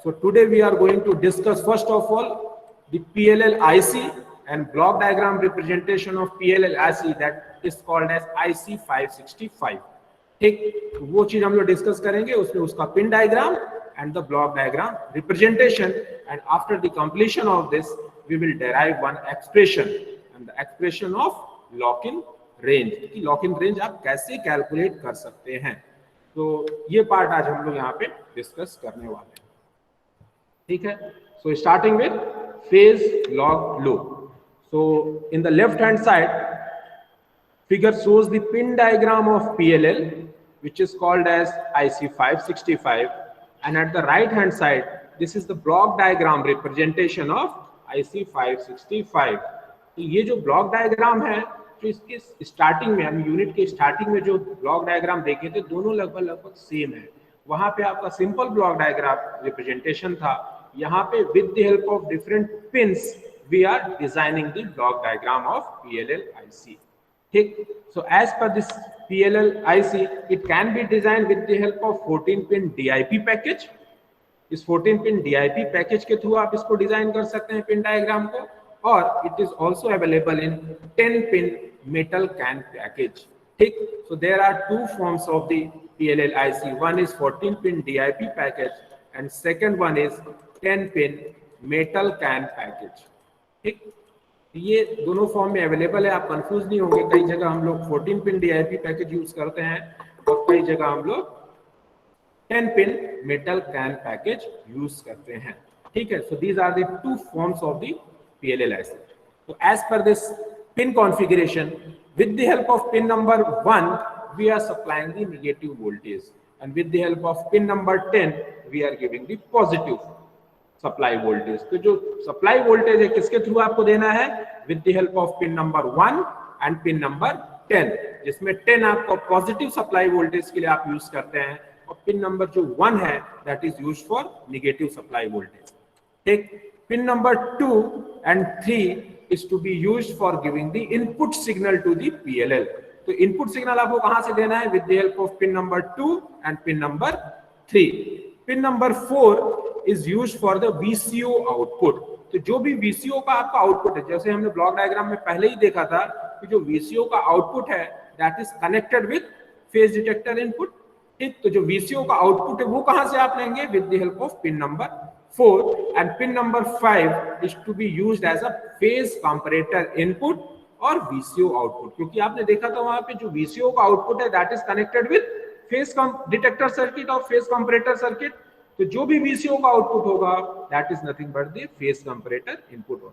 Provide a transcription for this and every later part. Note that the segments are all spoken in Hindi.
So today we are going to discuss first of all the PLL IC and block diagram representation of PLL IC that is called as IC 565. ठीक, वो चीज हम लोग डिस्कस करेंगे, उसमें उसका pin diagram and the block diagram representation, and after the completion of this we will derive one expression and the expression of lock-in range कि lock-in range आप कैसे कैलकुलेट कर सकते हैं। तो ये पार्ट आज हम लोग यहाँ पे डिस्कस करने वाले हैं, ठीक है। So starting with phase log low. So in the left hand side figure shows the pin diagram of PLL which is called as IC 565, and at the right hand side this is the block diagram representation of IC 565। तो ये जो ब्लॉक डायग्राम है, तो इसके स्टार्टिंग में हम यूनिट के स्टार्टिंग में जो ब्लॉक डायग्राम देखे थे दोनों लगभग सेम है। वहां पे आपका सिंपल ब्लॉक डायग्राम रिप्रेजेंटेशन था, यहाँ पे with the help of different pins we are designing the block diagram of PLL IC। ठीक, so as per this PLL IC it can be designed with the help of 14 pin DIP package। इस 14 पिन DIP पैकेज के थ्रू आप इसको डिजाइन कर सकते हैं पिन डायग्राम को, और it is also available in 10 pin metal can package. ठीक, so there are two forms of the PLL IC, one is 14 pin DIP package and second one is 10 pin metal can package। ठीक, ये दोनों फॉर्म में अवेलेबल है, आप कंफ्यूज नहीं होंगे। कई जगह हम लोग 14 पिन DIP पैकेज यूज करते हैं और कई जगह हम लोग 10 pin metal can package use करते हैं। ठीक है, so these are the two forms of the PLL IC। तो as per this pin configuration, with the help of pin number 1 we are supplying the negative voltage, and with the help of pin number 10 we are giving the positive supply voltage. तो जो सप्लाई वोल्टेज है किसके थ्रू आपको देना है, with the help of pin number 1 and pin number 10, जिसमें 10 आपको पॉजिटिव सप्लाई वोल्टेज के लिए आप यूज करते हैं, और पिन नंबर जो 1 है that is used for negative supply voltage. ठीक, pin number 2 and 3 is to be used for giving the input signal to the PLL। तो इनपुट सिग्नल आपको कहां से देना है, with the help of pin number 2 and pin number 3। Pin number 4 is used for the VCO output। तो जो भी VCO का आपका आउटपुट है, जैसे हमने ब्लॉक डायग्राम में पहले ही देखा था कि जो VCO का आउटपुट है that is connected with phase detector input. ठीक, तो जो VCO का आउटपुट है वो कहां से आप लेंगे, with the help of pin number 4, and pin number 5 is to be used as a phase comparator input और VCO आउटपुट, क्योंकि आपने देखा था वहां पे जो VCO का आउटपुट है that is connected with phase detector circuit और फेज कंपैरेटर सर्किट। तो जो भी VCO का आउटपुट होगा that is nothing but the phase comparator input होगा।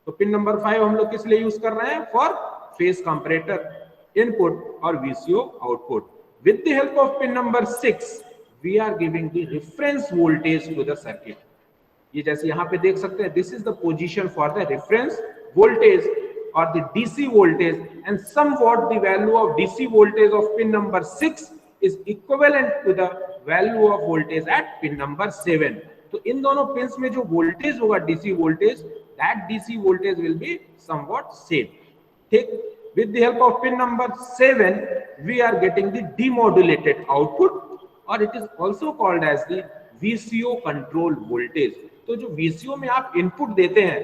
तो पिन नंबर 5 हम लोग किस लिए यूज कर रहे हैं, फॉर फेज कंपैरेटर इनपुट और VCO output. With the help of pin number 6 we are giving the reference voltage to the circuit. ये जैसे यहाँ पे देख सकते हैं, this is the position for the reference voltage और the DC voltage, and somewhat the value of DC voltage of pin number 6 is equivalent to the value of voltage at pin number 7। तो इन दोनों पिंस में जो वोल्टेज होगा DC voltage, that DC voltage will be somewhat same। ठीक, with the help of pin number 7 we are getting the demodulated output, और it is also called as the VCO control voltage। तो जो VCO में आप इनपुट देते हैं,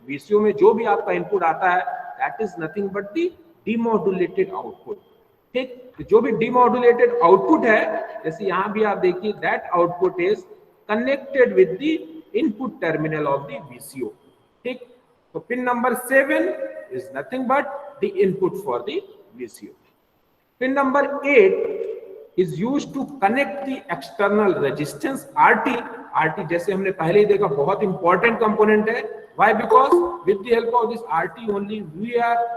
VCO में जो भी आपका इनपुट आता है that is nothing but the demodulated output। ठीक, तो जो भी डिमॉड्यूलेटेड आउटपुट है, जैसे यहां भी आप देखिए that output is connected with the input terminal of the VCO। ठीक, तो pin number 7 is nothing but the input for the VCO। Pin number 8 is used to connect the external resistance RT जैसे हमने पहले ही देखा बहुत इंपॉर्टेंट कंपोनेंट है। Why, because with the help of this RT only we are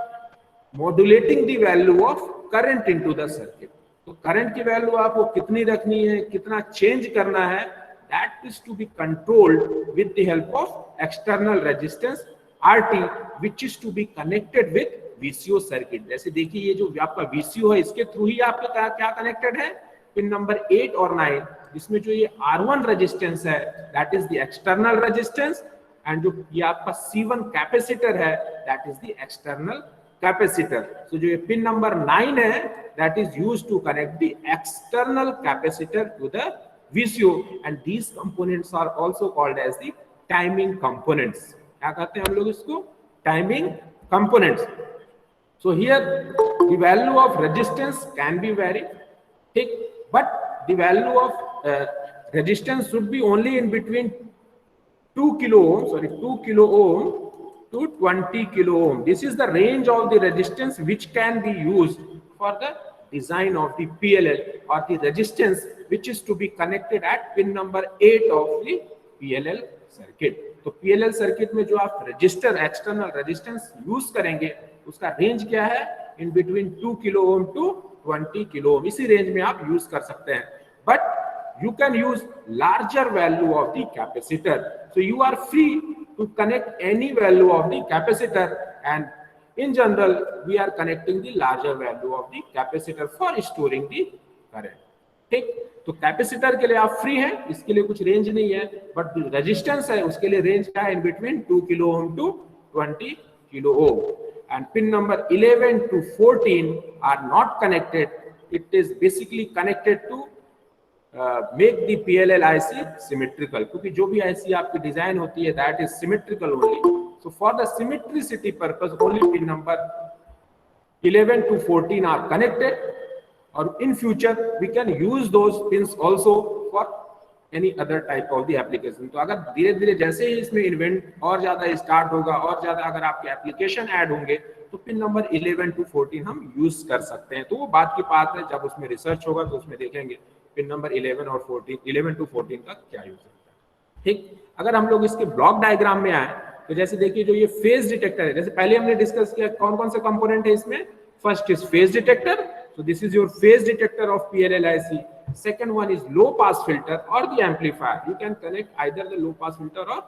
modulating the value of current into the circuit. तो करंट की वैल्यू आपको कितनी रखनी है, कितना चेंज करना है, that is to be controlled with the help of external resistance RT which is to be connected with VCO circuit. जैसे देखिए ये जो आपका VCO है इसके थ्रू ही आपका क्या कनेक्टेड है, पिन नंबर 8 और 9, जिसमें जो ये R1 रेजिस्टेंस है that is the external resistance, and जो ये आपका C1 कैपेसिटर है that is the external capacitor. So जो ये पिन नंबर 9 है that is used to connect the external capacitor to the VCO, and these components are also called as the timing components. क्या कहते हैं हम लोग इसको? Timing components. So here the value of resistance can be varied, but the value of resistance should be only in between 2 kilo ohm to 20 kilo ohm. This is the range of the resistance which can be used for the design of the PLL, or the resistance which is to be connected at pin number 8 of the PLL circuit. तो PLL सर्किट में जो आप रजिस्टर, एक्सटर्नल रेजिस्टेंस यूज करेंगे, उसका रेंज क्या है? In between 2 kilo ohm to 20 kilo ohm. इसी रेंज में आप यूज कर सकते हैं. But you can use larger value of the capacitor. So you are free to connect any value of the capacitor, and in general we are connecting the larger value of the capacitor for storing the current. ठीक, तो कैपेसिटर के लिए आप फ्री हैं, इसके लिए कुछ रेंज नहीं है. बट रेजिस्टेंस है, उसके लिए रेंज क्या है? In between 2 kilo ohm to 20 kilo ohm. And pin number 11 to 14 are not connected. It is basically connected to make the PLL IC symmetrical, क्योंकि जो भी IC आपकी डिजाइन होती है that is symmetrical only. So for the symmetricity purpose only pin number 11 to 14 are connected, or in future we can use those pins also for any other type of the application. तो अगर धीरे धीरे जैसे ही इसमें इन्वेंट और ज्यादा स्टार्ट होगा, और ज्यादा अगर आपके एप्लीकेशन ऐड होंगे, तो पिन नंबर 11 to 14 हम यूज कर सकते हैं. तो वो बात की बात है, जब उसमें रिसर्च होगा तो उसमें देखेंगे पिन नंबर 11 और 14, 11 to 14 का क्या यूज होता है. ठीक, अगर हम लोग इसके ब्लॉक डायग्राम में आए, तो जैसे देखिए जो ये फेज डिटेक्टर है, जैसे पहले हमने डिस्कस किया कौन कौन से कंपोनेंट है इसमें. First is phase detector. So this is your phase detector of PLL IC. Second one is low pass filter or the amplifier. You can connect either the low pass filter or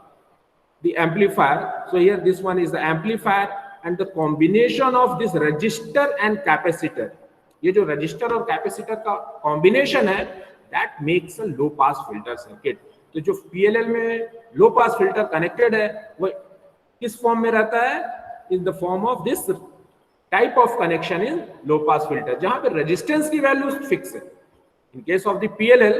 the amplifier. So here this one is the amplifier, and the combination of this resistor and capacitor. ये जो रजिस्टर और कैपेसिटर का कॉम्बिनेशन है, that makes a low pass filter circuit. तो जो PLL में लो पास फिल्टर कनेक्टेड है, वो किस फॉर्म में रहता है? In the form of this type of connection in low pass filter, जहां पे रेजिस्टेंस की वैल्यू फिक्स है. इन केस ऑफ द PLL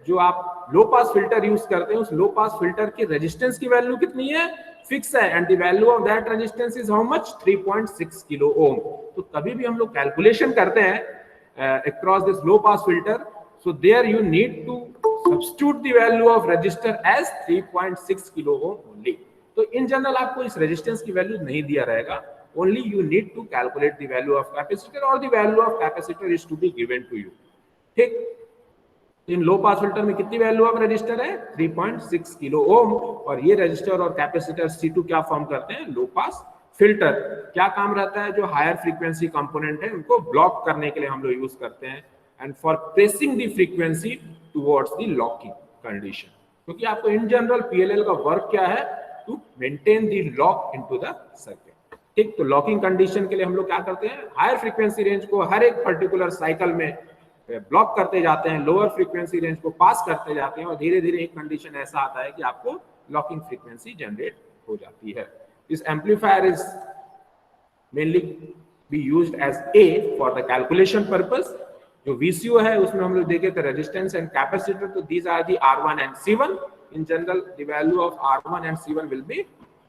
जो आप लो पास फिल्टर यूज करते हैं, उस लो पास फिल्टर की रेजिस्टेंस की वैल्यू कितनी है? फिक्स है. And the value of that resistance is how much? 3.6 kilo ohm. तो कभी भी हम लोग कैलकुलेशन करते हैं across this low pass filter, so there you need to substitute the value of resistor as 3.6 kilo ohm only. तो इन जनरल आपको इस रेजिस्टेंस की वैल्यू नहीं दिया रहेगा. Only you need to calculate the value of capacitor, or the value of capacitor is to be given to you. ठीक, इन लो पास फिल्टर में कितनी वैल्यू ऑफ रजिस्टर है? 3.6 किलो ओम. और ये रजिस्टर और कैपेसिटर C2 क्या फॉर्म करते हैं? लो पास फिल्टर. क्या काम रहता है? जो हायर फ्रीक्वेंसी कंपोनेंट है उनको ब्लॉक करने के लिए हम लोग यूज करते हैं, and for pressing the frequency towards the locking condition. क्योंकि आपको इन जनरल PLL का वर्क क्या है? To maintain the lock into the circuit. ठीक, तो लॉकिंग कंडीशन के लिए हम लोग क्या करते हैं? हायर फ्रीक्वेंसी रेंज को हर एक पर्टिकुलर साइकिल में ब्लॉक करते जाते हैं, लोअर फ्रीक्वेंसी रेंज को पास करते जाते हैं, और धीरे धीरे एक कंडीशन ऐसा आता है कि आपको लॉकिंग फ्रीक्वेंसी जनरेट हो जाती है. This amplifier is mainly be used as a for the calculation purpose. जो VCO है उसमें हम लोग देखे थे रेजिस्टेंस एंड कैपेसिटर. तो these are the R1 and C1. In general the value of R1 and C1 will be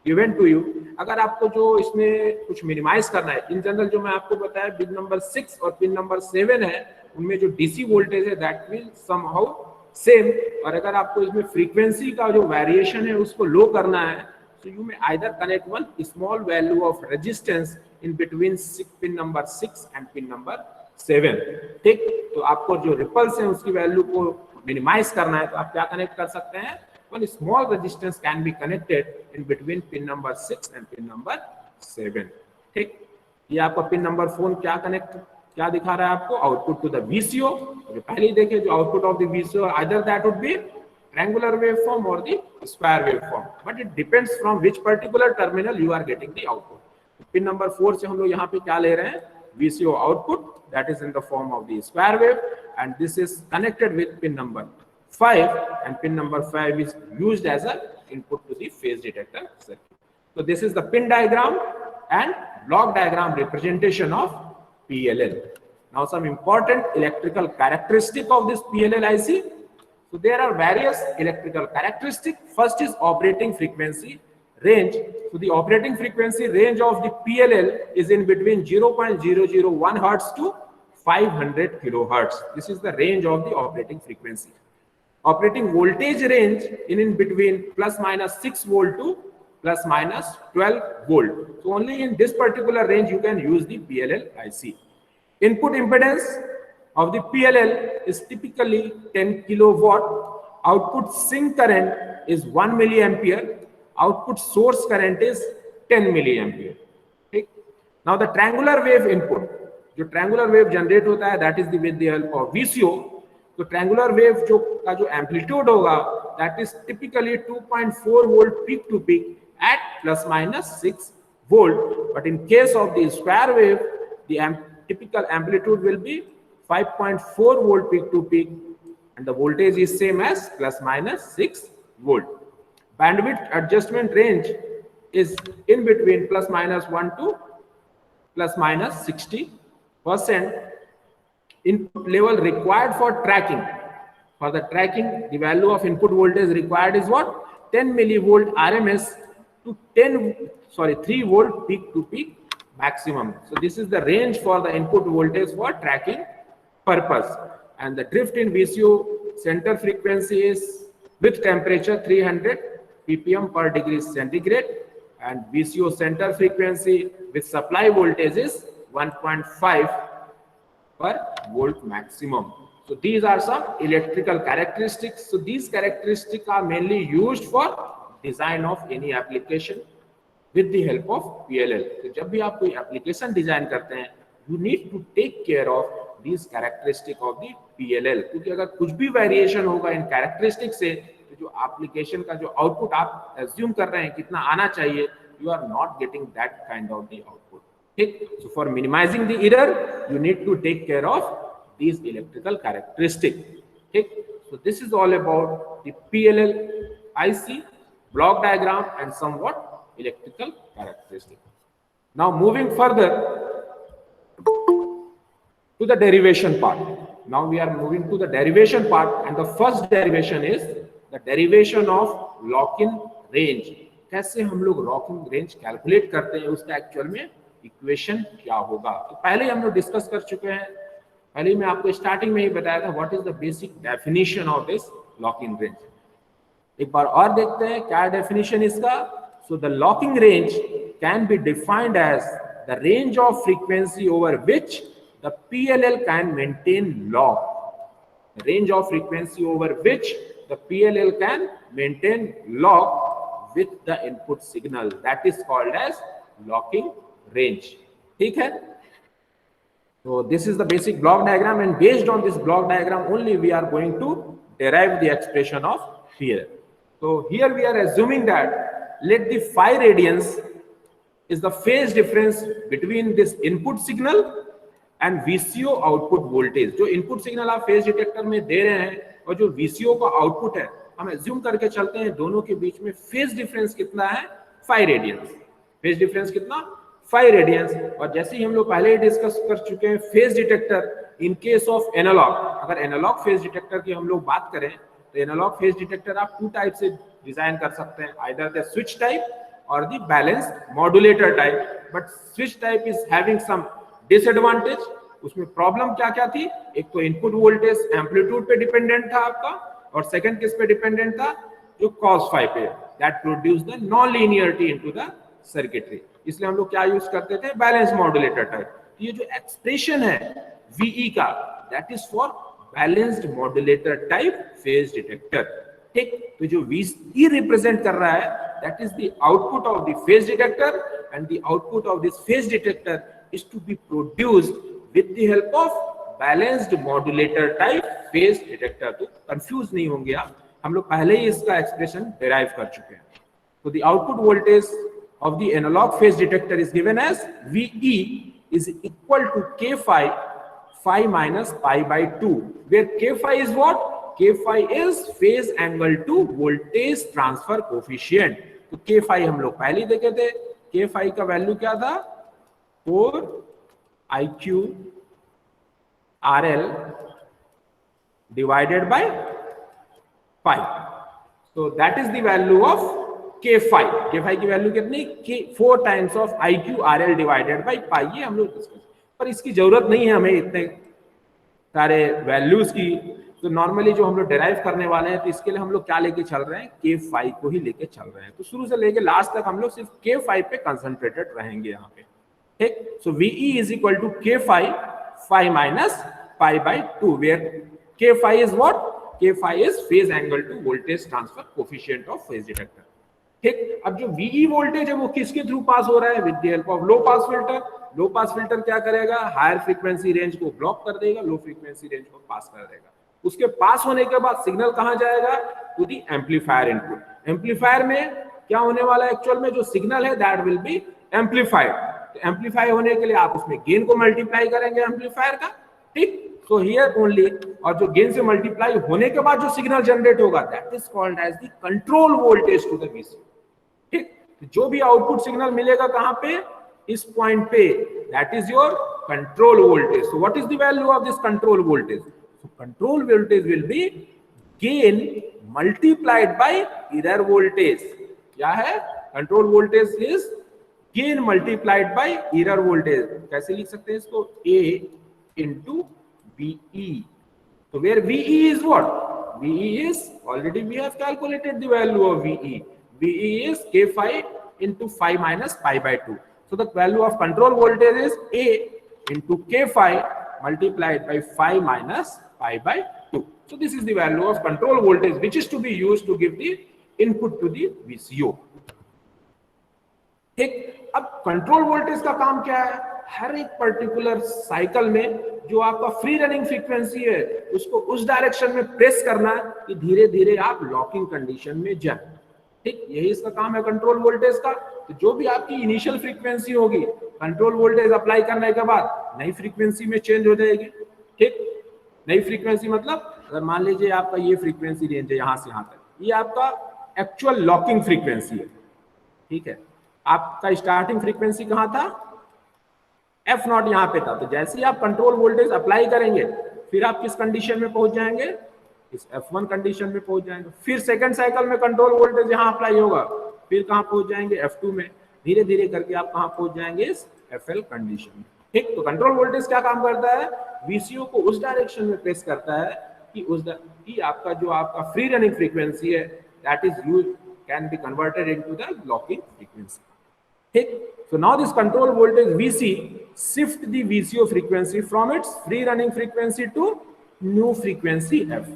given to you. अगर आपको जो इसमें कुछ मिनिमाइज करना है, इन जनरल जो मैं आपको बताया पिन नंबर 6 और पिन नंबर 7 है, उनमें जो DC वोल्टेज है दैट विल समहाउ सेम. और अगर आपको इसमें फ्रीक्वेंसी का जो वेरिएशन है उसको लो करना है, so you may either connect one small value of resistance in between pin number 6 and pin number 7. ठीक, तो आपको जो रिपल्स है उसकी वैल्यू को मिनिमाइज करना है, तो आप क्या कनेक्ट कर सकते हैं? One small resistance can be connected in between pin number 6 and pin number 7. ठीक, ये आपका पिन नंबर 4 क्या दिखा रहा है आपको? Output to the VCO. जो पहले ही देखे, जो output of the VCO either that would be triangular waveform or the square waveform, but it depends from which particular terminal you are getting the output. Pin number 4 से हम लोग यहाँ पे क्या ले रहे हैं? VCO output that is in the form of the square wave, and this is connected with pin number 5, and pin number 5 is used as a input to the phase detector circuit. So this is the pin diagram and block diagram representation of PLL. Now some important electrical characteristic of this PLL IC. So there are various electrical characteristics. First is operating frequency range. So the operating frequency range of the PLL is in between 0.001 hertz to 500 kilohertz. This is the range of the operating frequency. Operating voltage range in between plus minus 6 volt to plus minus 12 volt. So only in this particular range you can use the PLL IC. Input impedance of the PLL is typically 10 kilowatt. Output sink current is 1 milliampere. Output source current is 10 milliampere. Okay? Now the triangular wave input, जो triangular wave generate होता है, that is the with the help of VCO. तो triangular wave का जो amplitude होगा, that is typically 2.4 volt peak to peak at plus minus 6 volt. But in case of the square wave, the typical amplitude will be 5.4 volt peak to peak, and the voltage is same as plus minus 6 volt. Bandwidth adjustment range is in between plus minus 1 to plus minus 60%. Input level required for tracking. For the tracking, the value of input voltage required is what? 10 millivolt RMS to 3 volt peak to peak maximum. So this is the range for the input voltage for tracking purpose. And the drift in VCO center frequency is with temperature 300 ppm per degree centigrade, and VCO center frequency with supply voltage is 1.5 per volt maximum. So these are some electrical characteristics. So these characteristics are mainly used for design of any application with the help of PLL. So जब भी आप कोई application design करते हैं, you need to take care of these characteristics of the PLL. क्योंकि अगर कुछ भी variation होगा इन characteristics से, तो जो application का जो output आप assume कर रहे हैं कितना आना चाहिए, you are not getting that kind of the output. Okay? So for minimizing the error, you need to take care of these electrical characteristics. Okay? So this is all about the PLL IC, block diagram, and somewhat electrical characteristics. Now moving further to the derivation part. Now we are moving to the derivation part, and the first derivation is the derivation of lock-in range. कैसे हम लोग लॉकिंग रेंज कैलकुलेट करते हैं, उसका एक्चुअल में इक्वेशन क्या होगा. तो पहले हम लोग डिस्कस कर चुके हैं. पहले मैं आपको स्टार्टिंग में ही बताया था what is the basic definition of this locking range. एक बार और देखते हैं क्या डेफिनेशन इसका. So the locking range can be defined as the range of frequency over which the PLL can maintain lock. Range of frequency over which the PLL can maintain lock with the input signal, that is called as locking range. ठीक है. So this is the basic block diagram, and based on this block diagram only we are going to derive the expression of PLL. So here we are assuming that let the phi radians is the phase difference between this input signal and VCO output voltage. जो input signal आप phase detector में दे रहे हैं और जो VCO का output है, हम एज्यूम करके चलते हैं दोनों के बीच में फेज डिफरेंस कितना है, 5 रेडियंस. फेज डिफरेंस कितना, 5 रेडियंस. और जैसे ही हम लोग पहले ही डिस्कस कर चुके हैं, phase detector in case of analog, अगर एनालॉग फेज डिटेक्टर की हम लोग बात करें तो एनालॉग फेज डिटेक्टर आप 2 टाइप से डिजाइन कर सकते हैं, आइदर द स्विच टाइप और the balance modulator type. But switch type is having some disadvantage. उसमें प्रॉब्लम क्या क्या थी, एक तो इनपुट वोल्टेज एम्पलीट्यूड पे डिपेंडेंट था आपका, और सेकंड किस पे डिपेंडेंट था, जो cos phi पे, that produce the non linearity into the circuitry. इसलिए हम लोग क्या यूज करते थे, बैलेंस मॉड्यूलेटर टाइप. ये जो एक्सप्रेशन है VE का, that is for balanced modulator type phase detector. ठीक. तो जो VE रिप्रेजेंट कर रहा है, that is the output of the phase detector, and the output of this phase detector is to be produced with the help of balanced modulator type phase detector. तो कंफ्यूज नहीं होंगे आप, हम लोग पहले ही इसका एक्सप्रेशन डिराइव कर चुके हैं. तो the output voltage of the analog phase detector is given as VE is equal to K phi minus pi by 2, where K phi is what? K phi is phase angle to voltage transfer coefficient. तो K phi हम लोग पहले ही देखे थे. K phi का वैल्यू क्या था, 4 IQ RL divided by pi. So that is the value of K5. K5 की वैल्यू कितनी? 4 times of IQRL divided by pi. ये हम लोग डिस्कस, पर इसकी जरूरत नहीं है हमें इतने सारे वैल्यूज की। तो नॉर्मली जो हम लोग डेराइव करने वाले हैं, तो इसके लिए हम लोग क्या लेके चल रहे हैं? K5 को ही लेके चल रहे हैं। तो शुरू से लेके लास्ट तक हम लोग सिर्फ K5 पे कंसंट्रेटेड रहेंगे यहाँ पे, ठीक। So VE is equal to K5 5 minus pi by 2, where K5 is what? K5 is phase angle to voltage transfer coefficient of phase detector, ठीक। अब जो VE वोल्टेज है वो किसके थ्रू पास हो रहा है? With the help of low pass filter. Low pass filter क्या करेगा? हायर फ्रीक्वेंसी रेंज को ब्लॉक कर देगा, लो फ्रीक्वेंसी रेंज को पास कर देगा। उसके पास होने के बाद सिग्नल कहां जाएगा? To the amplifier input. Amplifier में क्या होने वाला है? एक्चुअल में जो सिग्नल है that will be amplified. Amplify होने के लिए आप उसमें गेन को मल्टीप्लाई करेंगे एम्पलीफायर का, ठीक। So here only, और जो गेन से मल्टीप्लाई होने के बाद जो सिग्नल जनरेट होगा that is called as the control voltage to the VCO, ठीक। जो भी आउटपुट सिग्नल मिलेगा कहां पे? इस पॉइंट पे, that is your control voltage. So what is the value of this control voltage? So control voltage will be gain multiplied bye error voltage. क्या है? Control voltage is gain multiplied bye error voltage. कैसे लिख सकते हैं इसको? A into VE. So where VE is what? VE is, already we have calculated the value of VE. VE is K5 into 5 minus pi by 2. So the value of control voltage is A into K5 multiplied by 5 minus pi by 2. So this is the value of control voltage which is to be used to give the input to the VCO. ठीक। अब कंट्रोल वोल्टेज का काम क्या है? हर एक पर्टिकुलर साइकिल में जो आपका फ्री रनिंग फ्रीक्वेंसी है उसको उस डायरेक्शन में प्रेस करना है कि धीरे धीरे आप लॉकिंग कंडीशन में जाए, ठीक। यही इसका काम है कंट्रोल वोल्टेज का। तो जो भी आपकी इनिशियल फ्रीक्वेंसी होगी, कंट्रोल वोल्टेज अप्लाई करने के बाद नई फ्रीक्वेंसी में चेंज हो जाएगी, ठीक। नई फ्रीक्वेंसी मतलब अगर मान लीजिए आपका ये फ्रीक्वेंसी रेंज है यहाँ से यहाँ तक, ये आपका एक्चुअल लॉकिंग फ्रीक्वेंसी है, ठीक है। आपका स्टार्टिंग फ्रीक्वेंसी कहाँ था? F0 यहाँ पे था। तो जैसे ही आप कंट्रोल वोल्टेज अप्लाई करेंगे फिर आप किस कंडीशन में पहुंच जाएंगे? इस F1 कंडीशन में पहुंच जाएंगे। फिर सेकंड साइकिल में कंट्रोल वोल्टेज यहाँ अप्लाई होगा, फिर कहाँ पहुंच जाएंगे? F2 में। धीरे धीरे करके आप कहाँ पहुंच जाएंगे? इस FL कंडीशन में, ठीक। तो कंट्रोल वोल्टेज क्या काम करता है? VCO को उस डायरेक्शन में प्रेस करता है कि आपका जो आपका फ्री रनिंग फ्रीक्वेंसी है that is use can be converted into the locking frequency, ठीक। So now this control voltage VC shift the VCO frequency from its free running frequency to new frequency F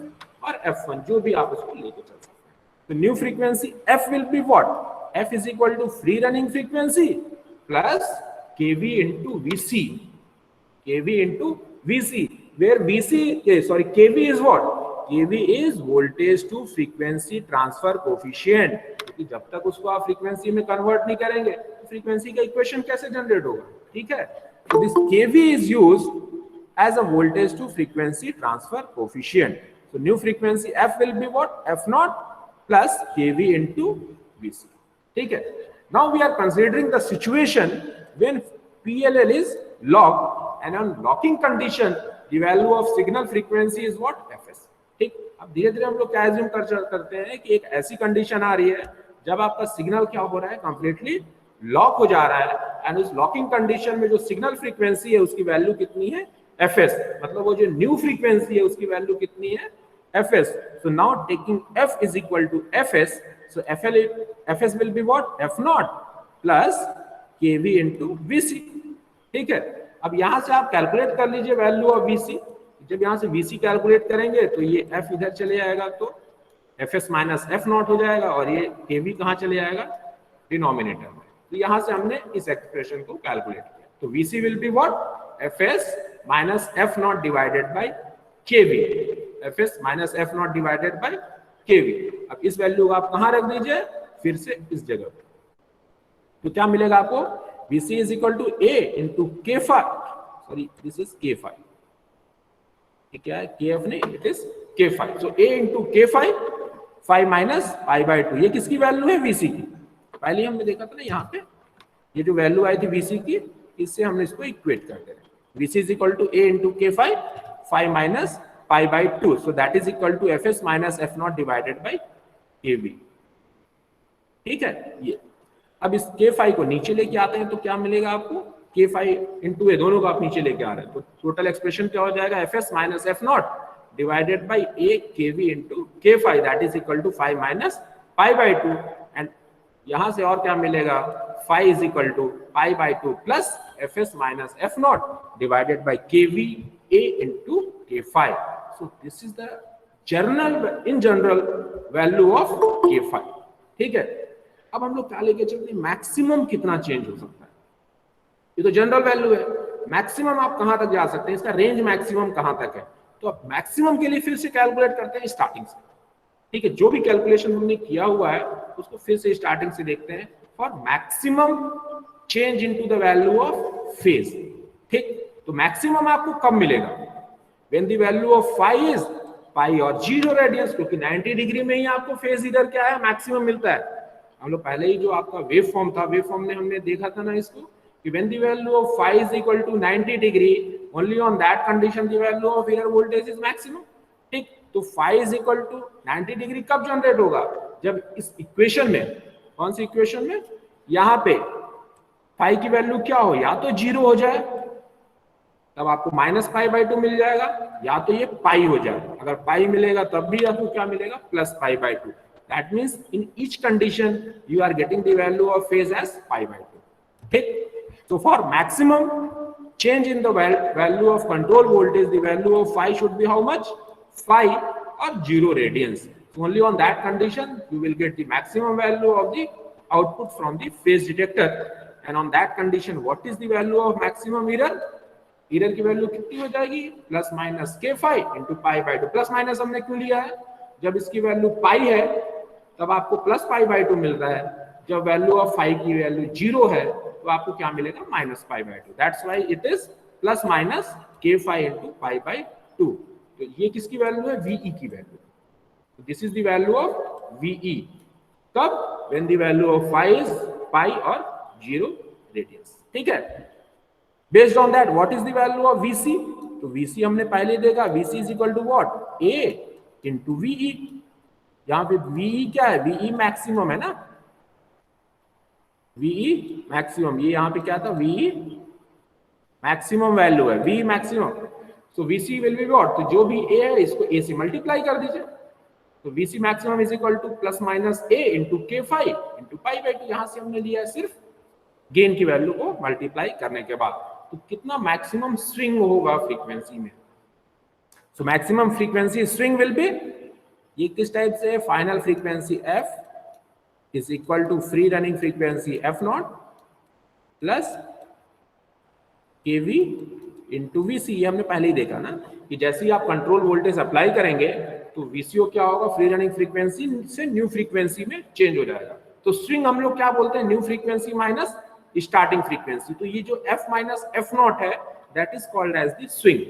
और F1, जो भी आप उसको लेके चल सकते हैं। तो new frequency F will be what? F is equal to free running frequency plus kV into VC. kV into VC, where kV is what? kV is voltage to frequency transfer coefficient. क्योंकि जब तक उसको आप फ्रीक्वेंसी में कन्वर्ट नहीं करेंगे फ्रीक्वेंसी का इक्वेशन कैसे जनरेट होगा, ठीक है। तो this kV is used as a voltage to frequency transfer coefficient. So new frequency F will be what? F0 plus kV into VC, ठीक है। Now we are considering the situation when PLL is locked and on locking condition the value of signal frequency is what? Fs, ठीक। अब धीरे धीरे हम लोग क्या एज्यूम करते हैं कि एक ऐसी कंडीशन आ रही है जब आपका सिग्नल क्या हो रहा है? कंप्लीटली लॉक हो जा रहा है। एंड उस लॉकिंग कंडीशन में जो सिग्नल फ्रीक्वेंसी है उसकी वैल्यू कितनी है? Fs, मतलब वो जो न्यू फ्रीक्वेंसी है उसकी वैल्यू कितनी है? Fs. So now taking F is equal to Fs, so Fs will be what? F0 plus kV into Vc, ठीक है। अब यहां से आप कैलकुलेट कर लीजिए वैल्यू ऑफ Vc। जब यहां से Vc कैलकुलेट करेंगे तो ये F इधर चले जाएगा तो Fs माइनस F0 हो जाएगा और ये kV कहां चले जाएगा? डिनोमिनेटर में। तो यहां से हमने इस एक्सप्रेशन को कैलकुलेट किया। तो Vc will be what? Fs minus F0 divided by kV। Fs minus F0 divided by kV। अब इस वैल्यू को आप कहां रख दीजिए? फिर से इस जगह पे। तो क्या मिलेगा आपको? Vc is equal to A into K5, sorry this is K5, ये क्या है? Kf नहीं, it is K5. So A into K5 5 minus pi by 2, ये किसकी वैल्यू है? Vc की। पहले हमने देखा था ना यहाँ पे ये जो वैल्यू आई थी Vc की, इससे हमने इसको इक्वेट कर दिया। Vc is equal to A into K5 5 minus pi by 2. So that is equal to fs minus f naught divided by kv. ठीक है, ये अब इस k phi को नीचे लेके आते हैं तो क्या मिलेगा आपको, k phi इंटू ए, दोनों को आप नीचे लेके आ रहे हैं तो टोटल एक्सप्रेशन क्या हो जाएगा, fs minus f naught divided by a kv into k phi, that is equal to phi minus pi by 2. And यहां से और क्या मिलेगा, phi is equal to pi by 2 plus fs minus f naught divided by kv a into k phi. So this is the in general value of k phi. ठीक है, अब हम लोग क्या लेके चलते हैं, मैक्सिमम कितना चेंज हो सकता है, ये तो जनरल वैल्यू है, मैक्सिमम आप कहां तक जा सकते हैं, इसका रेंज मैक्सिमम कहां तक है, तो अब मैक्सिमम के लिए फिर से कैलकुलेट करते हैं स्टार्टिंग से. ठीक है, जो भी कैलकुलेशन हमने किया हुआ है उसको फिर से स्टार्टिंग से देखते हैं for maximum change into the value of phase. ठीक, तो मैक्सिमम आपको कब मिलेगा, when the value of phi is pi और 0 रेडियंस, क्योंकि 90 डिग्री में ही आपको फेज इधर क्या है, मैक्सिमम मिलता है. हम लोग पहले ही जो आपका वेव फॉर्म था, वेव फॉर्म में हमने देखा था ना इसको, कि when the value of phi is equal to 90 degree, only on that condition the value of error voltage is maximum. ठीक, तो phi is equal to 90 degree कब जनरेट होगा, जब इस इक्वेशन में, कौन सी इक्वेशन में, यहाँ पे phi की वैल्यू क्या हो, या तो 0 हो जाए तब आपको माइनस पाई बाई 2 मिल जाएगा, या तो ये पाई हो जाए, अगर पाई मिलेगा तब भी आपको क्या मिलेगा, plus pi by 2. That means in each condition you are getting the value of phase as pi by 2. ठीक, so for maximum change in the value of control voltage, the value of phi should be how much, phi or 0 radians. So only on that condition you will get the maximum value of the output from the phase detector. And on that condition, what is the value of maximum error, error की वैल्यू कितनी हो जाएगी, plus minus k phi into pi by 2. Plus minus हमने क्यों लिया है, जब इसकी वैल्यू पाई है तब आपको प्लस पाई बाई 2 मिल रहा है, जब वैल्यू ऑफ phi की वैल्यू 0 है तो आपको क्या मिलेगा, minus pi by 2. That's why it is plus minus k phi into pi by 2. तो ये किसकी वैल्यू है, VE की value. This is the value of VE कब, when the value of phi is pi और 0 रेडियंस. ठीक है, based on that what is the value of VC, तो VC हमने पहले देखा, VC is equal to what, A into VE. यहाँ पे VE क्या है, VE मैक्सिमम है ना, VE मैक्सिमम, ये यहाँ पे क्या था, VE मैक्सिमम वैल्यू है, VE maximum. So VC will be what, तो जो भी A है इसको A से मल्टीप्लाई कर दीजिए, तो VC maximum is equal to plus minus A into k phi into pi by 2. यहाँ से हमने लिया है सिर्फ गेन की वैल्यू को मल्टीप्लाई करने के बाद, तो कितना मैक्सिमम स्विंग होगा फ्रीक्वेंसी में. So maximum frequency swing will be, ये किस टाइप से, final frequency f is equal to free running frequency f naught plus kv into vc. ये हमने पहले ही देखा ना कि जैसे ही आप कंट्रोल वोल्टेज अप्लाई करेंगे तो vco क्या होगा, फ्री रनिंग फ्रीक्वेंसी से न्यू फ्रीक्वेंसी में चेंज हो जाएगा. तो स्विंग हम लोग क्या बोलते हैं, new frequency minus starting frequency. तो ये जो f माइनस f नॉट है that is called as the swing.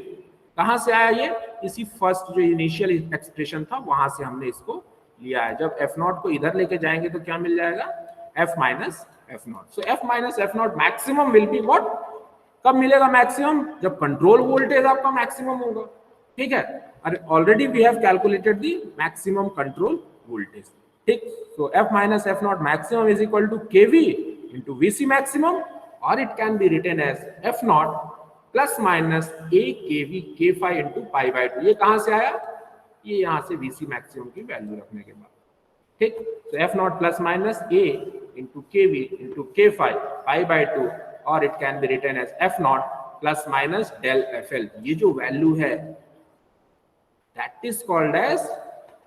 कहां से आया ये, इसी फर्स्ट जो इनिशियल एक्सप्रेशन था वहां से हमने इसको लिया है. जब f नॉट को इधर लेके जाएंगे तो क्या मिल जाएगा, f minus f not. So f minus f naught maximum will be what, कब मिलेगा मैक्सिमम, जब कंट्रोल वोल्टेज आपका मैक्सिमम होगा. ठीक है, और already we have calculated the maximum control voltage. ठीक, so f minus f naught maximum is equal to kv into vc maximum, or it can be written as f naught plus minus a kv k phi into pi by 2. ये कहां से आया, ये यहाँ से VC मैक्सिमम की वैल्यू रखने के बाद. ठीक, तो f naught plus minus a into kv into k phi pi by 2, or it can be written as f naught plus minus del fl. ये जो वैल्यू है that is called as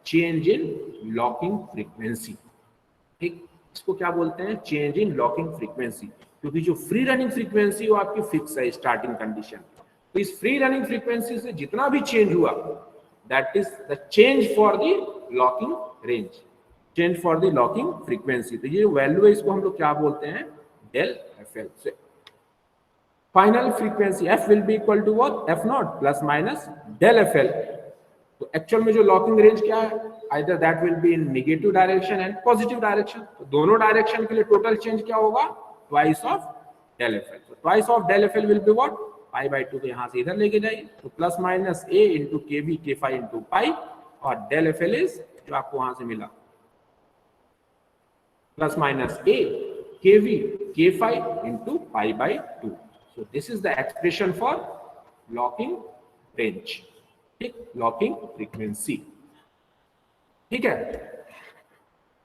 change in locking frequency. ठीक, इसको क्या बोलते हैं, चेंज इन लॉकिंग फ्रीक्वेंसी, क्योंकि जो फ्री रनिंग फ्रीक्वेंसी वो आपकी फिक्स है स्टार्टिंग कंडीशन. तो इस फ्री रनिंग फ्रीक्वेंसी से जितना भी चेंज हुआ that is the change for the locking range, change for the locking frequency. तो ये जो वैल्यू है इसको हम लोग क्या बोलते हैं, डेल fl. से final frequency f will be equal to what, f naught plus minus del fl. तो एक्चुअल में जो लॉकिंग रेंज क्या है, either that will be in negative direction and positive direction. तो दोनों डायरेक्शन के लिए टोटल चेंज क्या होगा, twice of del fl. So twice of del fl will be what, pi by 2 को यहाँ से इधर लेके जाइए, तो प्लस माइनस ए इंटू के वी के फाई इंटू पाई, और डेल एफ एल इज जो आपको वहां से मिला plus minus A K V K phi into pi by 2. So this is the expression for locking range, ठीक, लॉकिंग फ्रीक्वेंसी. ठीक है.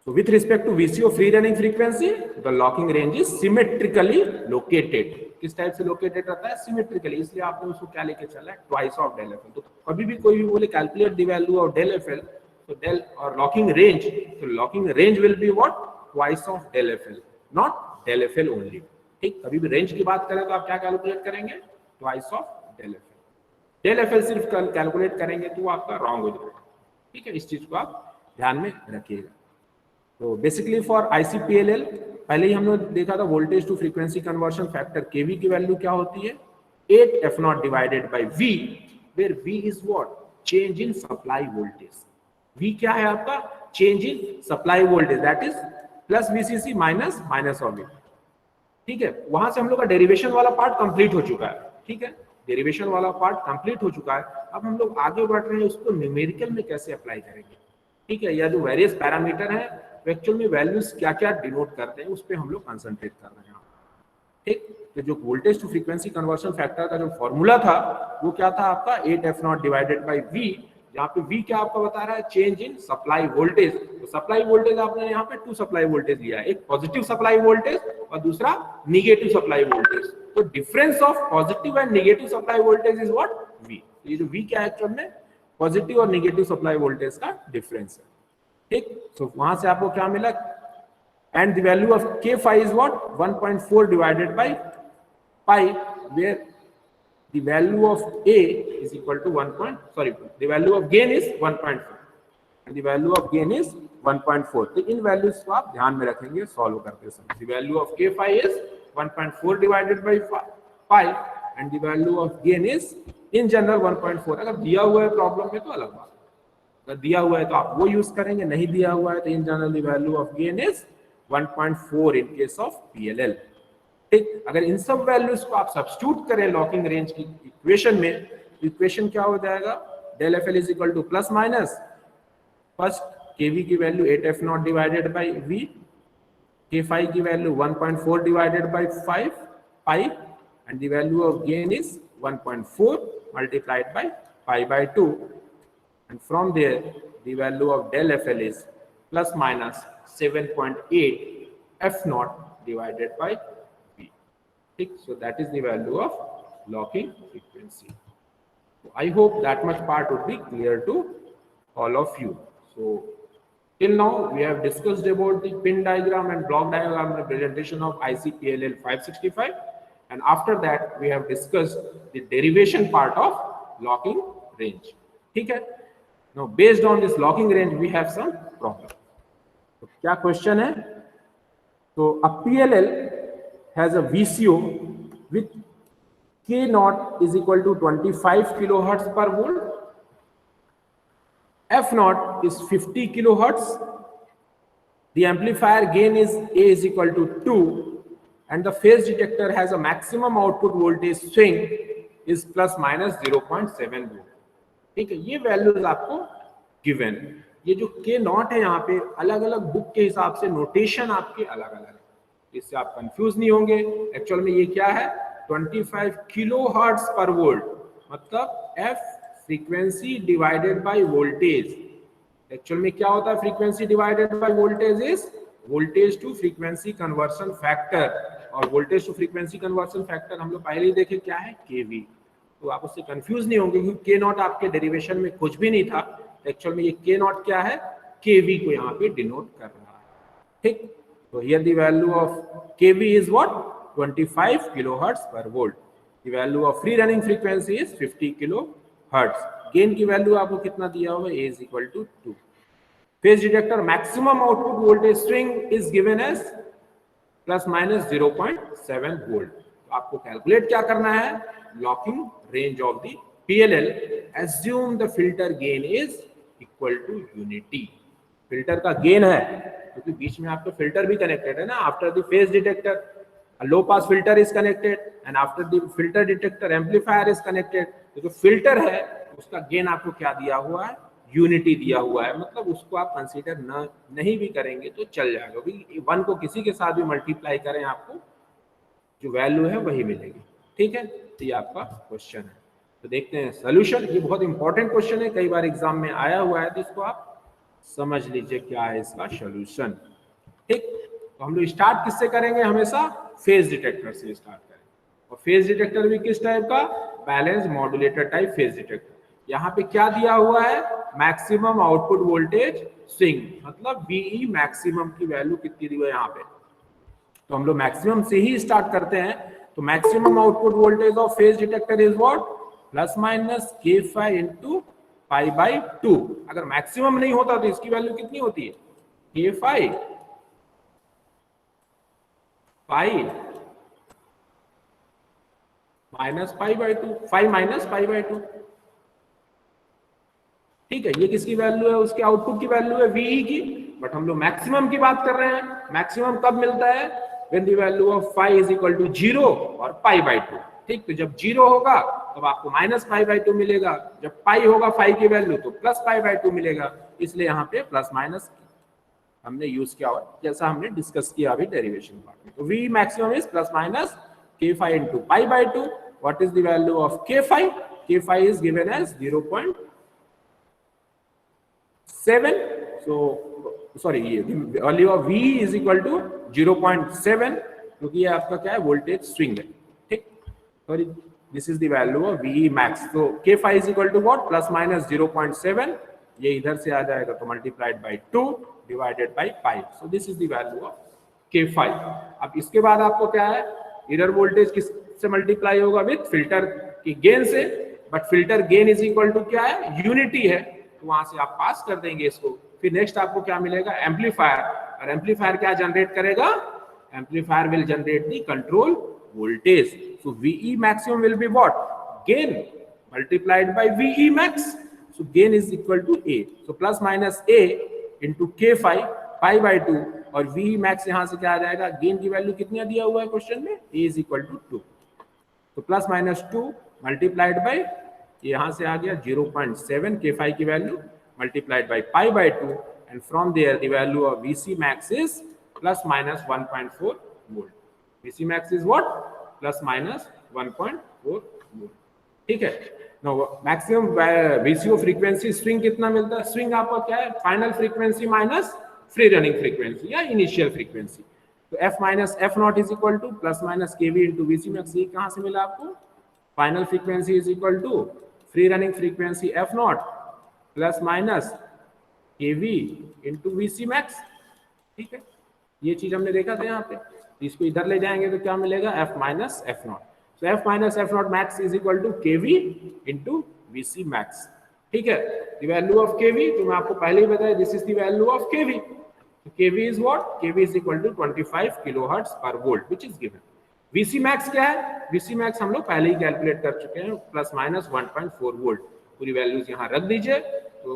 So with respect to VCO free running frequency, the locking range is symmetrically located. किस टाइप से लोकेटेड रहता है? सिमेट्रिकली. इसलिए आपने उसको क्या लेके चला है? Twice of del F L. तो कभी भी कोई भी बोले calculate the value of del F L, तो डेल और लॉकिंग रेंज, तो locking range will be what? Twice of del F L, not del F L only. ठीक, कभी भी रेंज की बात करें तो आप क्या कैलकुलेट करेंगे? Twice of del F L. Del F L सिर्फ कैलकुलेट करेंगे तो वो आपका रॉन्ग हो जाएगा. ठीक है, इस चीज को आप ध्यान में रखिएगा. तो बेसिकली फॉर आईसीपीएलएल पहले ही हमने देखा था voltage to frequency conversion factor KV की वैल्यू क्या होती है? 8 F not divided by V, where V is what? Change in supply voltage. V क्या है आपका? Change in supply voltage, that is plus VCC minus minus of V. ठीक है, वहां से हम लोग का डेरिवेशन वाला पार्ट कंप्लीट हो चुका है. ठीक है, डेरिवेशन वाला पार्ट कंप्लीट हो चुका है. अब हम लोग आगे बढ़ रहे हैं, उसको न्यूमेरिकल में कैसे अप्लाई करेंगे. ठीक है, या जो वेरियस पैरामीटर है एक्चुअल में वैल्यूज क्या क्या डिनोट करते हैं उस पर हम लोग कंसंट्रेट कर रहे हैं. ठीक, तो जो voltage to frequency conversion factor का जो फॉर्मूला था वो क्या था आपका? 8 F not divided by V, जहाँ पे वी क्या आपका बता रहा है? Change in supply voltage. तो सप्लाई वोल्टेज आपने यहाँ पे 2 सप्लाई वोल्टेज लिया है, एक पॉजिटिव सप्लाई वोल्टेज और दूसरा निगेटिव सप्लाई वोल्टेज. तो difference of positive and negative supply voltage is what? V. ये जो वी क्या है एक्चुअल में? पॉजिटिव और निगेटिव सप्लाई वोल्टेज का डिफरेंस है. ठीक, तो वहां से आपको क्या मिला? And the value of K phi is what? 1.4 divided by pi, where the value of A is equal to the value of gain is 1.4 and the value of gain is 1.4. तो इन वैल्यूज को आप ध्यान में रखेंगे सॉल्व करते समय. The value of K phi is 1.4 divided by pi and the value of gain is in general 1.4. अगर दिया हुआ है प्रॉब्लम में तो अलग बात, अगर दिया हुआ है तो आप वो यूज करेंगे, नहीं दिया हुआ है तो in general the value of gain is 1.4 in case of PLL. ठीक, अगर इन सब वैल्यूज को आप सब्स्टिट्यूट करें लॉकिंग रेंज की इक्वेशन में, इक्वेशन क्या हो जाएगा? Del F L is equal to plus minus first KV की value 8 F not divided by V, K phi की value 1.4 divided by 5 pi and the value of gain is 1.4 multiplied by pi by 2. And from there, the value of del FL is plus minus 7.8 F naught divided by V. So that is the value of locking frequency. So I hope that much part would be clear to all of you. So till now we have discussed about the pin diagram and block diagram representation of ICPLL 565. And after that we have discussed the derivation part of locking range. ठीक है. Now, based on this locking range, we have some problem. तो क्या क्वेश्चन है? तो a PLL has a VCO with K naught is equal to 25 kilohertz per volt. F naught is 50 kilohertz. The amplifier gain is A is equal to 2, and the phase detector has a maximum output voltage swing is plus minus 0.7 volt. ठीक है, ये वैल्यूज आपको गिवन. ये जो के नॉट है यहाँ पे अलग अलग बुक के हिसाब से नोटेशन आपके अलग अलग है, इससे आप कंफ्यूज नहीं होंगे. एक्चुअल में ये क्या है? 25 किलो हर्ट्ज पर वोल्ट, मतलब F frequency divided by voltage. Actual में क्या होता है? Frequency divided by voltage is voltage to frequency conversion factor. और voltage to frequency conversion factor हम लोग पहले ही देखे क्या है? केवी. तो आप उससे कंफ्यूज नहीं होंगे क्योंकि के नॉट आपके डेरिवेशन में कुछ भी नहीं था. एक्चुअल में ये के नॉट क्या है? केवी को यहाँ पे डिनोट कर रहा है. ठीक, तो here the value of KV is what? 25 kilohertz पर volt. The value of free running frequency is 50 kilohertz. Gain की वैल्यू आपको कितना दिया हुआ? A is equal to 2. Phase detector maximum output voltage swing is given as plus minus 0.7 volt. आपको कैलकुलेट क्या करना है? Locking range of the PLL. Assume the filter gain is equal to unity. Filter का गेन है क्योंकि बीच में आपका फिल्टर भी कनेक्टेड है ना after the phase detector. A low pass filter is connected and after the filter detector amplifier is connected. तो जो फिल्टर है उसका गेन आपको क्या दिया हुआ है, यूनिटी दिया हुआ है, मतलब उसको आप कंसीडर नहीं भी करेंगे तो चल जाएगा, क्योंकि 1 को किसी के साथ भी मल्टीप्लाई करें आपको जो वैल्यू है वही मिलेगी। ठीक है, तो ये आपका क्वेश्चन है। तो देखते हैं सोल्यूशन। ये बहुत इंपॉर्टेंट क्वेश्चन है, कई बार एग्जाम में आया हुआ है, तो इसको आप समझ लीजिए क्या है इसका सोल्यूशन। ठीक, तो हम लोग स्टार्ट किससे करेंगे, हमेशा फेज डिटेक्टर से स्टार्ट करेंगे। और फेज डिटेक्टर भी किस टाइप का, balance modulator type phase detector. यहाँ पे क्या दिया हुआ है, मैक्सिमम आउटपुट वोल्टेज स्विंग, मतलब बीई मैक्सिमम की वैल्यू कितनी दी हुई है यहाँ पे, तो हम लोग मैक्सिमम से ही स्टार्ट करते हैं। तो maximum output voltage of phase detector is what, plus minus k5 into pi by 2। अगर मैक्सिमम नहीं होता तो इसकी वैल्यू कितनी होती है, k5 pi minus pi by 2, 5 minus pi by 2। ठीक है, ये किसकी वैल्यू है, उसके आउटपुट की वैल्यू है वीई की, बट हम लोग मैक्सिमम की बात कर रहे हैं। मैक्सिमम कब मिलता है, when the value of phi is equal to 0 और पाई बाई 2। ठीक, तो जब 0 होगा तब आपको माइनस पाई बाई 2 मिलेगा, जब पाई होगा फाई की वैल्यू तो प्लस पाई बाई 2 मिलेगा, इसलिए यहाँ पे प्लस माइनस हमने यूज किया हुआ, जैसा हमने डिस्कस किया अभी डेरिवेशन पार्ट में। तो we maximum is plus minus k5 into pi by 2। What is the value of k5, k5 is given as 0.7, so sorry, ये value of v is equal to 0.7, क्योंकि ये आपका क्या है, वोल्टेज स्विंग है। ठीक, sorry, this is the value of v max। तो k5 is equal to what, plus minus 0.7, ये इधर से आ जाएगा तो multiplied by 2 divided by 5, so this is the value of k5। अब इसके बाद आपको क्या है, इधर वोल्टेज किससे मल्टीप्लाई होगा, विद फिल्टर की गेन से, but filter gain is equal to क्या है, यूनिटी है, तो वहां से आप पास कर देंगे इसको। फिर नेक्स्ट आपको क्या मिलेगा, एम्पलीफायर, और एम्पलीफायर क्या जनरेट करेगा, amplifier will generate the control voltage. So VE maximum will be what, gain multiplied by VE max, so gain is equal to A, so plus minus A into k5 pi by 2, और वी मैक्स यहां से क्या आ जाएगा, गेन की वैल्यू कितनी दिया हुआ है क्वेश्चन में, a इज इक्वल टू 2, तो प्लस माइनस 2 मल्टीप्लाइड बाई, यहां से आ गया 0.7 k5 की value multiplied by pi by 2, and from there the value of vc max is plus minus 1.4 volt. vc max is what, plus minus 1.4 volt. ठीक है, मैक्सिमम VCO फ्रीक्वेंसी स्विंग कितना मिलता है, स्विंग आपका क्या है, final frequency minus free running frequency या इनिशियल फ्रीक्वेंसी। तो f minus F not is equal to plus minus kV into VC max. ये कहां से मिला आपको, final frequency is equal to free running frequency f naught plus minus kV into VC max. ठीक है, ये चीज हमने देखा था यहाँ पे, इसको इधर ले जाएंगे तो क्या मिलेगा, f minus F not. So f minus f naught max is equal to kV into VC max. ठीक है, the value of kV जो मैं आपको पहले ही बताया, this is the value of kV. So kV is what? kV is equal to 25 kilohertz per volt, which is given. VC max क्या है, VC max हम लोग पहले ही कैलकुलेट कर चुके हैं, प्लस माइनस 1.4 वोल्ट। पूरी वैल्यूज यहाँ रख दीजिए, तो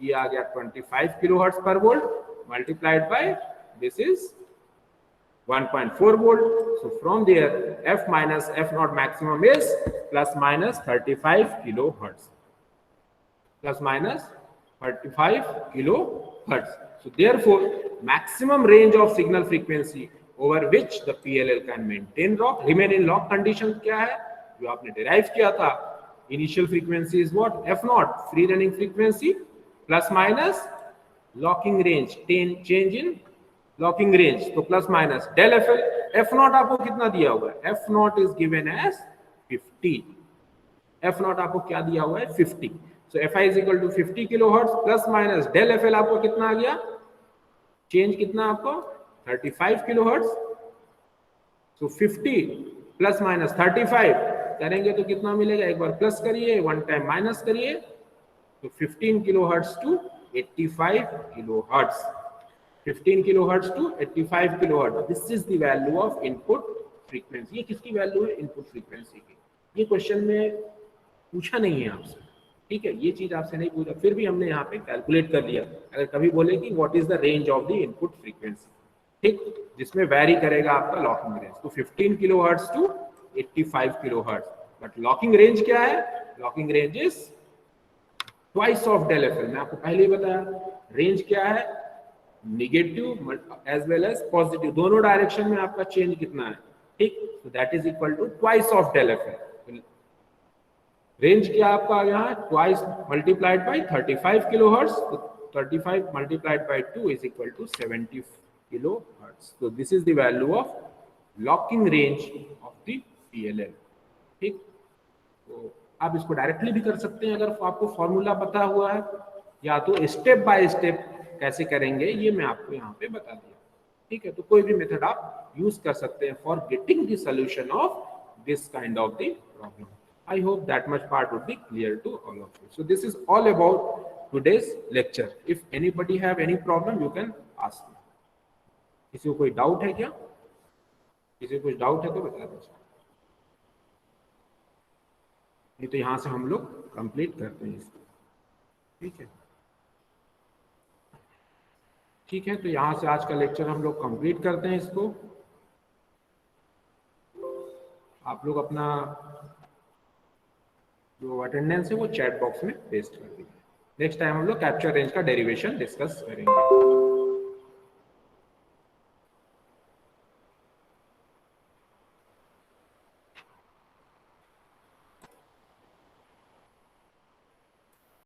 ये आ गया 25 किलोहर्ट्ज पर volt multiplied by this is 1.4 volt. So from there f minus f naught maximum is plus minus 35 kilohertz, plus minus 35 kilohertz. So therefore maximum range of signal frequency over which the PLL can maintain lock, remain in lock condition क्या है, जो आपने derive किया था, initial frequency is what, f naught, free running frequency, plus minus locking range, change in locking range, तो plus minus del F L. F not आपको कितना दिया हुआ है, F not is given as 50, F not आपको क्या दिया हुआ है 50, so F I is equal to 50 kilohertz plus minus del F L आपको कितना आ गया, चेंज कितना आपको 35 किलोहर्ट्ज, सो 50 प्लस माइनस 35 करेंगे तो कितना मिलेगा, एक बार प्लस करिए, वन टाइम माइनस करिए, तो 15 kilohertz to 85 kilohertz, 15 kilohertz to 85 kilohertz. This is the value of input frequency. ये किसकी वैल्यू है, इनपुट फ्रीक्वेंसी की। ये क्वेश्चन में पूछा नहीं है आपसे, ठीक है, ये चीज आपसे नहीं पूछा, फिर भी हमने यहाँ पे कैलकुलेट कर लिया। अगर कभी बोले कि what is the range of the input frequency, ठीक, जिसमें वैरी करेगा आपका लॉकिंग रेंज, तो 15 kilohertz to 85 kilohertz. But locking range क्या है? Locking range is twice of del F L. मैं आपको पहले ही बताया रेंज क्या है, negative as well as positive, दोनों डायरेक्शन में आपका चेंज कितना है, ठीक, तो that is equal to twice of del F L. Range क्या आपका आ गया है, ट्वाइस मल्टीप्लाइड बाय 35 किलोहर्ट्ज, तो 35 multiplied by 2 is equal to 70 kilohertz. तो this is the value of locking range of the PLL. ठीक, तो आप इसको डायरेक्टली भी कर सकते हैं अगर आपको फॉर्मूला पता हुआ है, या तो स्टेप बाय स्टेप कैसे करेंगे ये मैं आपको यहाँ पे बता दिया। ठीक है, तो कोई भी मेथड आप यूज कर सकते हैं for getting the solution of this kind of the problem. I hope that much part would be clear to all of you. So this is all about today's lecture. If anybody have any problem, you can ask me. किसी को कोई डाउट है क्या? किसी को कुछ डाउट है तो बता दीजिए, नहीं तो यहां से हम लोग कंप्लीट करते हैं इसको। ठीक है, ठीक है, तो यहां से आज का लेक्चर हम लोग कंप्लीट करते हैं इसको। आप लोग अपना जो अटेंडेंस है वो चैट बॉक्स में पेस्ट कर दीजिए। नेक्स्ट टाइम हम लोग कैप्चर रेंज का डेरिवेशन डिस्कस करेंगे।